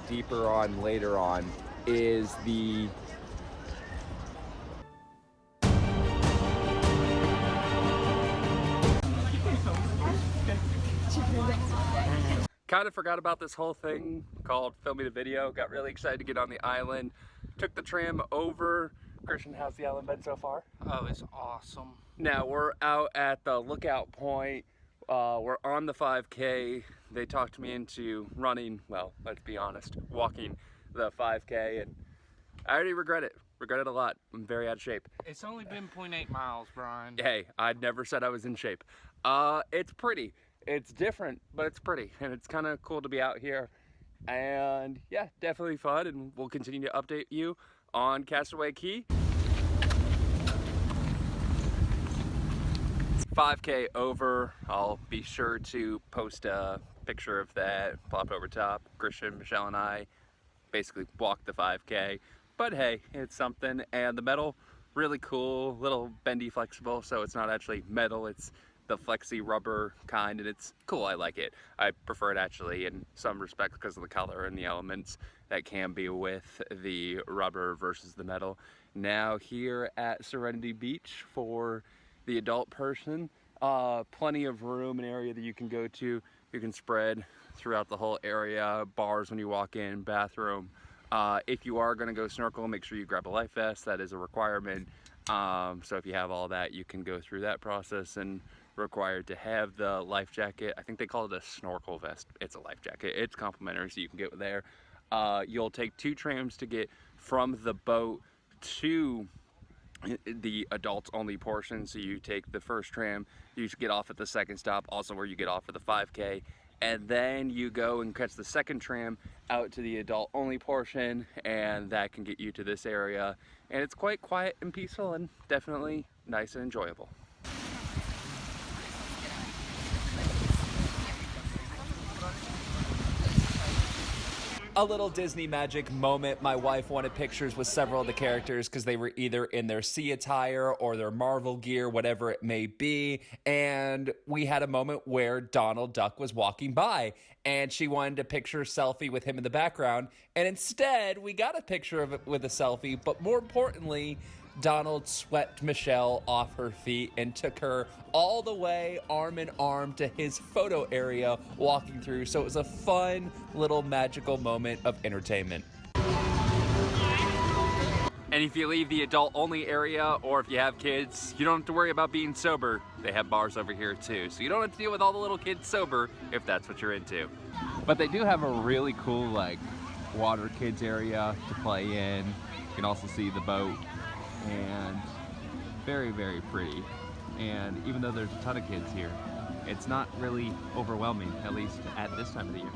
deeper on later on is the kind of forgot about this whole thing called filming a video. Got really excited to get on the island. Took the tram over. Christian, how's the island been so far? Oh, it's awesome. Now we're out at the lookout point. We're on the 5K. They talked me into running, well, let's be honest, walking the 5K, and I already regret it. Regret it a lot. I'm very out of shape. It's only been 0.8 miles, Brian. Hey, I'd never said I was in shape. It's pretty. It's different, but it's pretty, and it's kind of cool to be out here. And yeah, definitely fun, and we'll continue to update you on Castaway Cay. 5K over. I'll be sure to post a picture of that, plop over top. Christian, Michelle, and I basically walked the 5K. But hey, it's something. And the metal, really cool, little bendy, flexible, so it's not actually metal, it's the flexi rubber kind, and it's cool. I like it. I prefer it actually in some respects because of the color and the elements that can be with the rubber versus the metal. Now here at Serenity Beach for the adult person, plenty of room, an area that you can go to. You can spread throughout the whole area, bars when you walk in, bathroom. If you are gonna go snorkel, make sure you grab a life vest. That is a requirement. So if you have all that, you can go through that process, and required to have the life jacket. I think they call it a snorkel vest. It's a life jacket. It's complimentary, so you can get there. You'll take 2 trams to get from the boat to the adults only portion. So you take the first tram, you should get off at the second stop, also where you get off for the 5K, and then you go and catch the second tram out to the adult only portion, and that can get you to this area. And it's quite quiet and peaceful, and definitely nice and enjoyable. A little Disney magic moment. My wife wanted pictures with several of the characters because they were either in their sea attire or their Marvel gear, whatever it may be. And we had a moment where Donald Duck was walking by, and she wanted a picture selfie with him in the background. And instead, we got a picture of it with a selfie, but more importantly, Donald swept Michelle off her feet and took her all the way arm in arm to his photo area walking through. So it was a fun little magical moment of entertainment. And if you leave the adult only area, or if you have kids, you don't have to worry about being sober. They have bars over here too. So you don't have to deal with all the little kids sober if that's what you're into. But they do have a really cool like water kids area to play in. You can also see the boat. And very, very pretty. And even though there's a ton of kids here, it's not really overwhelming, at least at this time of the year.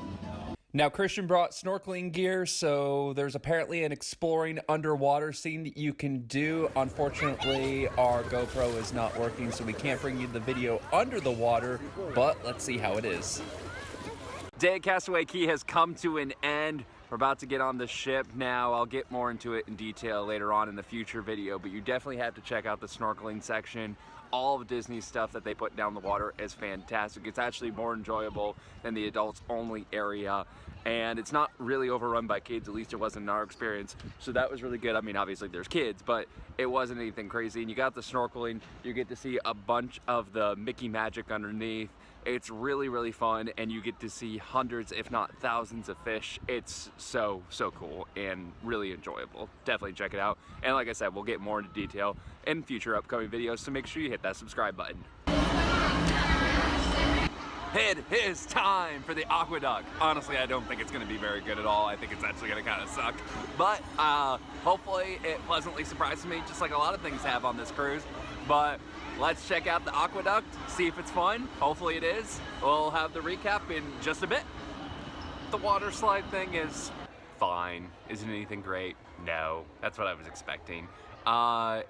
Now, Christian brought snorkeling gear, so there's apparently an exploring underwater scene that you can do. Unfortunately, our GoPro is not working, so we can't bring you the video under the water, but let's see how it is. Day at Castaway Cay has come to an end. We're about to get on the ship now. I'll get more into it in detail later on in the future video, but you definitely have to check out the snorkeling section. All of Disney stuff that they put down the water is fantastic. It's actually more enjoyable than the adults only area, and it's not really overrun by kids, at least it wasn't in our experience. So that was really good. I mean, obviously there's kids, but it wasn't anything crazy. And you got the snorkeling, you get to see a bunch of the Mickey magic underneath. It's really, really fun, and you get to see hundreds, if not thousands of fish. It's so, so cool and really enjoyable. Definitely check it out. And like I said, we'll get more into detail in future upcoming videos, so make sure you hit that subscribe button. It is time for the aqueduct. Honestly, I don't think it's going to be very good at all. I think it's actually going to kind of suck. But hopefully it pleasantly surprises me, just like a lot of things have on this cruise. But let's check out the aqueduct, see if it's fun. Hopefully it is. We'll have the recap in just a bit. The water slide thing is fine. Isn't anything great? No, that's what I was expecting.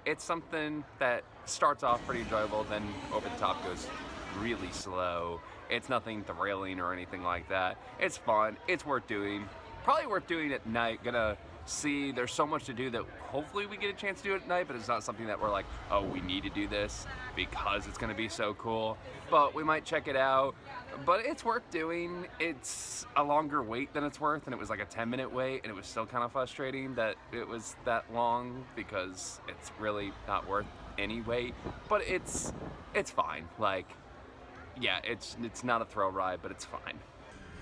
It's something that starts off pretty enjoyable, then over the top goes really slow. It's nothing thrilling or anything like that. It's fun, it's worth doing. Probably worth doing at night. Gonna see. There's so much to do that hopefully we get a chance to do it at night, but it's not something that we're like, oh, we need to do this because it's going to be so cool. But we might check it out. But it's worth doing. It's a longer wait than it's worth, and it was like a 10-minute wait, and it was still kind of frustrating that it was that long because it's really not worth any wait. But it's fine. Like, yeah, it's not a thrill ride, but it's fine.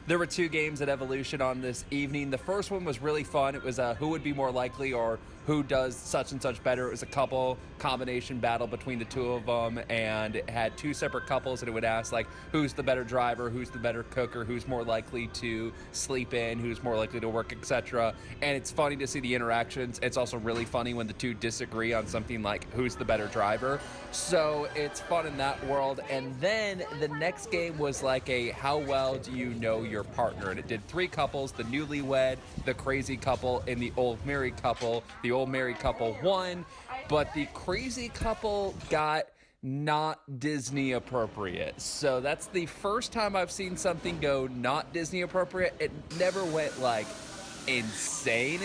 There were 2 games at Evolution on this evening. The first one was really fun. It was who would be more likely or who does such and such better. It was a couple combination battle between the 2 of them, and it had 2 separate couples, and it would ask like who's the better driver, who's the better cooker, who's more likely to sleep in, who's more likely to work, etc. And it's funny to see the interactions. It's also really funny when the 2 disagree on something like who's the better driver. So it's fun in that world. And then the next game was like a how well do you know your partner, and it did 3 couples: the newlywed, the crazy couple, and the old married couple. The old married couple won, but the crazy couple got not Disney appropriate. So that's the first time I've seen something go not Disney appropriate. It never went like insane,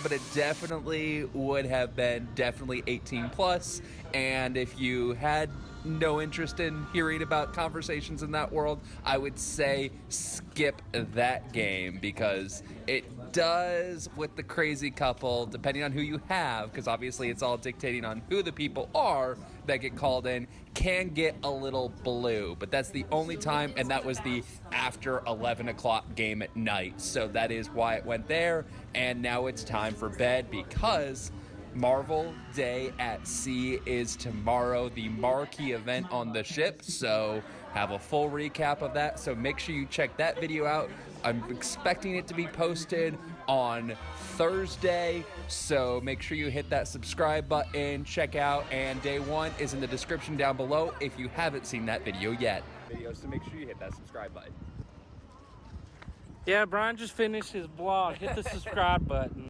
but it definitely would have been 18 plus. And if you had no interest in hearing about conversations in that world, I would say skip that game, because it does with the crazy couple, depending on who you have, because obviously it's all dictating on who the people are that get called in, can get a little blue. But that's the only time, and that was the after 11 o'clock game at night. So that is why it went there, and now it's time for bed, because Marvel Day at Sea is tomorrow, the marquee event on the ship. So have a full recap of that. So make sure you check that video out. I'm expecting it to be posted on Thursday. So make sure you hit that subscribe button, check out, and day 1 is in the description down below if you haven't seen that video yet. So make sure you hit that subscribe button. Yeah, Brian just finished his vlog. Hit the subscribe button.